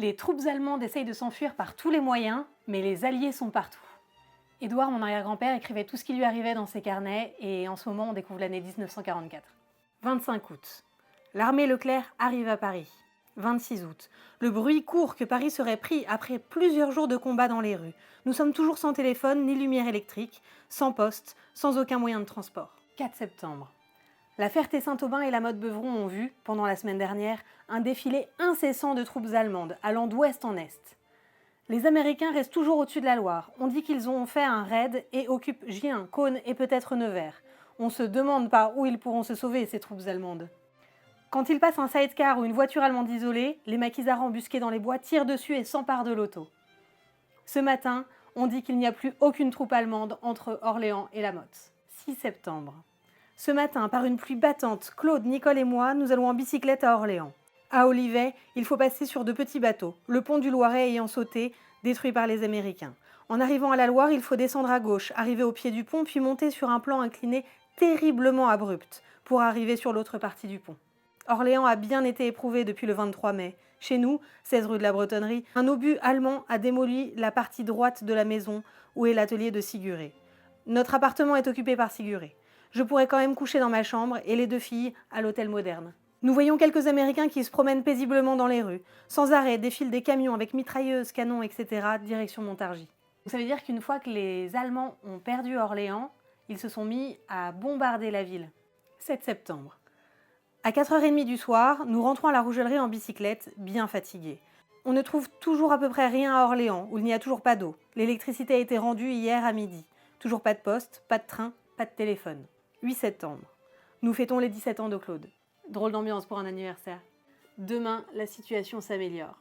Les troupes allemandes essayent de s'enfuir par tous les moyens, mais les Alliés sont partout. Édouard, mon arrière-grand-père, écrivait tout ce qui lui arrivait dans ses carnets, et en ce moment, on découvre l'année 1944. 25 août. L'armée Leclerc arrive à Paris. 26 août. Le bruit court que Paris serait pris après plusieurs jours de combat dans les rues. Nous sommes toujours sans téléphone ni lumière électrique, sans poste, sans aucun moyen de transport. 4 septembre. La Ferté-Saint-Aubin et la Motte-Beuvron ont vu, pendant la semaine dernière, un défilé incessant de troupes allemandes, allant d'ouest en est. Les Américains restent toujours au-dessus de la Loire. On dit qu'ils ont fait un raid et occupent Gien, Cosne et peut-être Nevers. On se demande par où ils pourront se sauver, ces troupes allemandes. Quand ils passent un sidecar ou une voiture allemande isolée, les maquisards embusqués dans les bois tirent dessus et s'emparent de l'auto. Ce matin, on dit qu'il n'y a plus aucune troupe allemande entre Orléans et la Motte. 6 septembre. Ce matin, par une pluie battante, Claude, Nicole et moi, nous allons en bicyclette à Orléans. À Olivet, il faut passer sur de petits bateaux, le pont du Loiret ayant sauté, détruit par les Américains. En arrivant à la Loire, il faut descendre à gauche, arriver au pied du pont, puis monter sur un plan incliné terriblement abrupt, pour arriver sur l'autre partie du pont. Orléans a bien été éprouvé depuis le 23 mai. Chez nous, 16 rue de la Bretonnerie, un obus allemand a démoli la partie droite de la maison où est l'atelier de Siguré. Notre appartement est occupé par Siguré. Je pourrais quand même coucher dans ma chambre et les 2 filles à l'hôtel moderne. Nous voyons quelques Américains qui se promènent paisiblement dans les rues. Sans arrêt, défilent des camions avec mitrailleuses, canons, etc. direction Montargis. Ça veut dire qu'une fois que les Allemands ont perdu Orléans, ils se sont mis à bombarder la ville. 7 septembre. À 4h30 du soir, nous rentrons à la Rougellerie en bicyclette, bien fatigués. On ne trouve toujours à peu près rien à Orléans, où il n'y a toujours pas d'eau. L'électricité a été rendue hier à midi. Toujours pas de poste, pas de train, pas de téléphone. 8 septembre. Nous fêtons les 17 ans de Claude. Drôle d'ambiance pour un anniversaire. Demain, la situation s'améliore.